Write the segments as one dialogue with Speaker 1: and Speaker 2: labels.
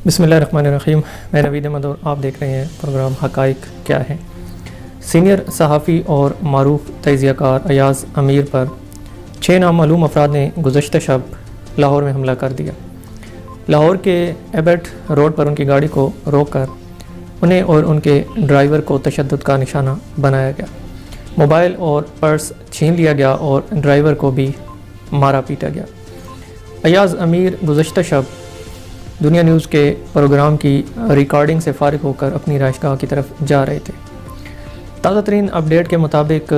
Speaker 1: بسم اللہ الرحمن الرحیم. میں نوید احمد اور آپ دیکھ رہے ہیں پروگرام حقائق کیا ہے. سینئر صحافی اور معروف تجزیہ کار ایاز امیر پر 6 نامعلوم افراد نے گزشتہ شب لاہور میں حملہ کر دیا. لاہور کے ایبٹ روڈ پر ان کی گاڑی کو روک کر انہیں اور ان کے ڈرائیور کو تشدد کا نشانہ بنایا گیا. موبائل اور پرس چھین لیا گیا اور ڈرائیور کو بھی مارا پیٹا گیا. ایاز امیر گزشتہ شب دنیا نیوز کے پروگرام کی ریکارڈنگ سے فارغ ہو کر اپنی رہائش گاہ کی طرف جا رہے تھے. تازہ ترین اپڈیٹ کے مطابق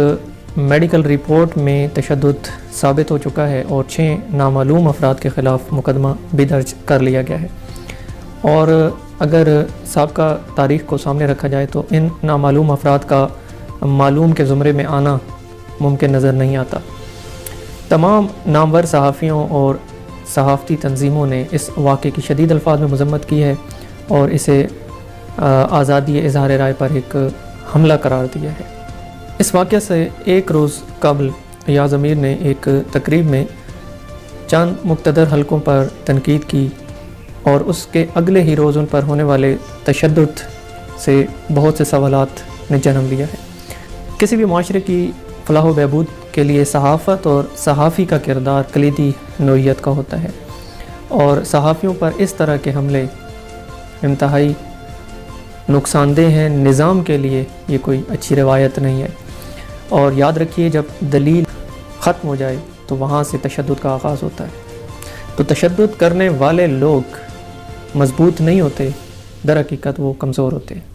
Speaker 1: میڈیکل رپورٹ میں تشدد ثابت ہو چکا ہے اور 6 نامعلوم افراد کے خلاف مقدمہ بھی درج کر لیا گیا ہے. اور اگر سابقہ تاریخ کو سامنے رکھا جائے تو ان نامعلوم افراد کا معلوم کے زمرے میں آنا ممکن نظر نہیں آتا. تمام نامور صحافیوں اور صحافتی تنظیموں نے اس واقعے کی شدید الفاظ میں مذمت کی ہے اور اسے آزادی اظہار رائے پر ایک حملہ قرار دیا ہے. اس واقعہ سے ایک روز قبل ایاز امیر نے ایک تقریب میں چند مقتدر حلقوں پر تنقید کی اور اس کے اگلے ہی روز ان پر ہونے والے تشدد سے بہت سے سوالات نے جنم لیا ہے. کسی بھی معاشرے کی فلاح و بہبود کے لیے صحافت اور صحافی کا کردار کلیدی نوعیت کا ہوتا ہے اور صحافیوں پر اس طرح کے حملے انتہائی نقصان دہ ہیں. نظام کے لیے یہ کوئی اچھی روایت نہیں ہے اور یاد رکھیے جب دلیل ختم ہو جائے تو وہاں سے تشدد کا آغاز ہوتا ہے. تو تشدد کرنے والے لوگ مضبوط نہیں ہوتے، در حقیقت وہ کمزور ہوتے ہیں.